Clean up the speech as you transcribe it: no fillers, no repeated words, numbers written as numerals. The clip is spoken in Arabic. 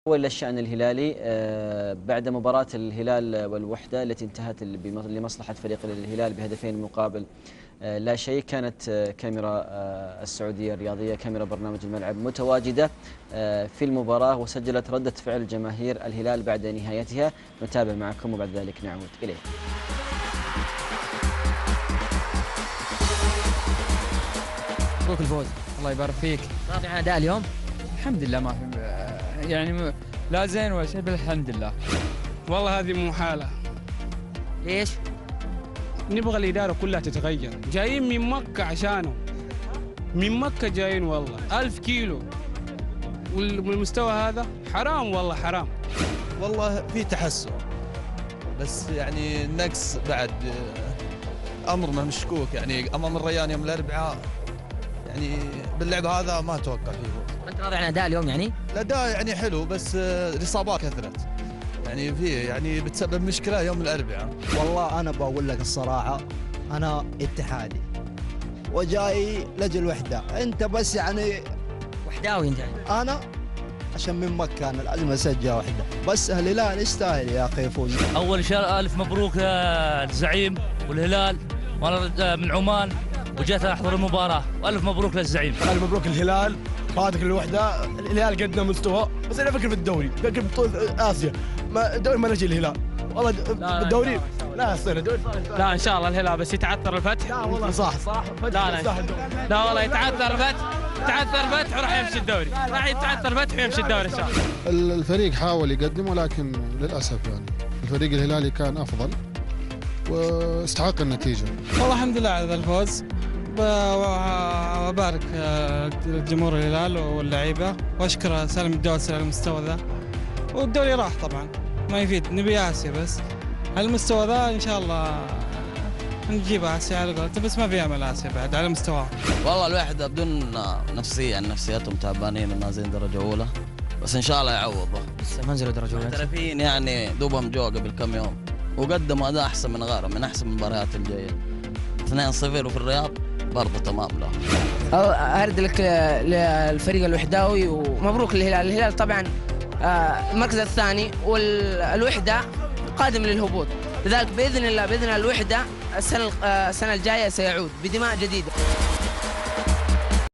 أول الشأن الهلالي بعد مباراة الهلال والوحدة التي انتهت لمصلحة فريق الهلال بهدفين مقابل لا شيء. كانت كاميرا السعودية الرياضية، كاميرا برنامج الملعب، متواجدة في المباراة وسجلت ردة فعل جماهير الهلال بعد نهايتها. نتابع معكم وبعد ذلك نعود إليه. مبروك الفوز، الله يبارك فيك. راضي عن أداء اليوم؟ الحمد لله، ما في يعني لا زين ولا شيء، بل الحمد لله. والله هذه مو حالة. ليش؟ نبغى الإدارة كلها تتغير، جايين من مكة عشانه، من مكة جايين والله 1000 كيلو، والمستوى هذا حرام والله حرام. والله في تحسن، بس يعني النقص بعد أمرنا مشكوك، يعني أمام الريان يوم الأربعاء يعني باللعب هذا ما أتوقع فيه. أنت راضي عن أداء اليوم يعني؟ الأداء يعني حلو، بس الإصابات كثرت، يعني فيه يعني بتسبب مشكلة يوم الأربعاء. والله أنا بقول لك الصراحة، أنا اتحادي وجاي لجل وحدة. أنت بس يعني وحداوي أنت يعني؟ أنا عشان من مكة أنا لازم أسجل وحدة، بس الهلال يستاهل يا أخي يفوز. أول شيء ألف مبروك للزعيم والهلال، وأنا من عمان وجيت أحضر المباراة، وألف مبروك للزعيم. ألف مبروك الهلال، فاتك الوحدة. الهلال قدم مستوى، بس أنا أفكر في الدوري، أفكر بطولة آسيا، ما الدوري ما نجي الهلال والله. بالدوري لا يصير الدوري. لا إن شاء الله الهلال بس يتعثر الفتح. لا والله صح لا والله يتعثر الفتح، يتعثر الفتح وراح يمشي الدوري، راح يتعثر الفتح ويمشي الدوري إن شاء الله. الفريق حاول يقدم، ولكن للأسف يعني الفريق الهلالي كان أفضل واستحق النتيجة. والله الحمد لله على الفوز، وأبارك الجمهور الهلال واللعيبة، وأشكر سالم الدوسري على المستوى ذا. والدوري راح طبعا ما يفيد، نبي آسيا، بس على المستوى ذا إن شاء الله نجيب آسيا على قولته، بس ما في أمل آسيا بعد على مستواه. والله الواحد بدون نفسية، يعني نفسياتهم تعبانين ونازلين درجة أولى، بس إن شاء الله يعوضوا. لسه ما نزلوا درجة أولى. محترفين يعني دوبهم جو قبل كم يوم، وقدموا أداء أحسن من غيرهم، من أحسن المباريات الجاية. 2-0 وفي الرياض برضه تمام له. أهرد لك للفريق الوحداوي ومبروك للهلال. الهلال طبعا المركز الثاني، والوحدة قادم للهبوط، لذلك بإذن الله الوحدة السنة الجاية سيعود بدماء جديدة.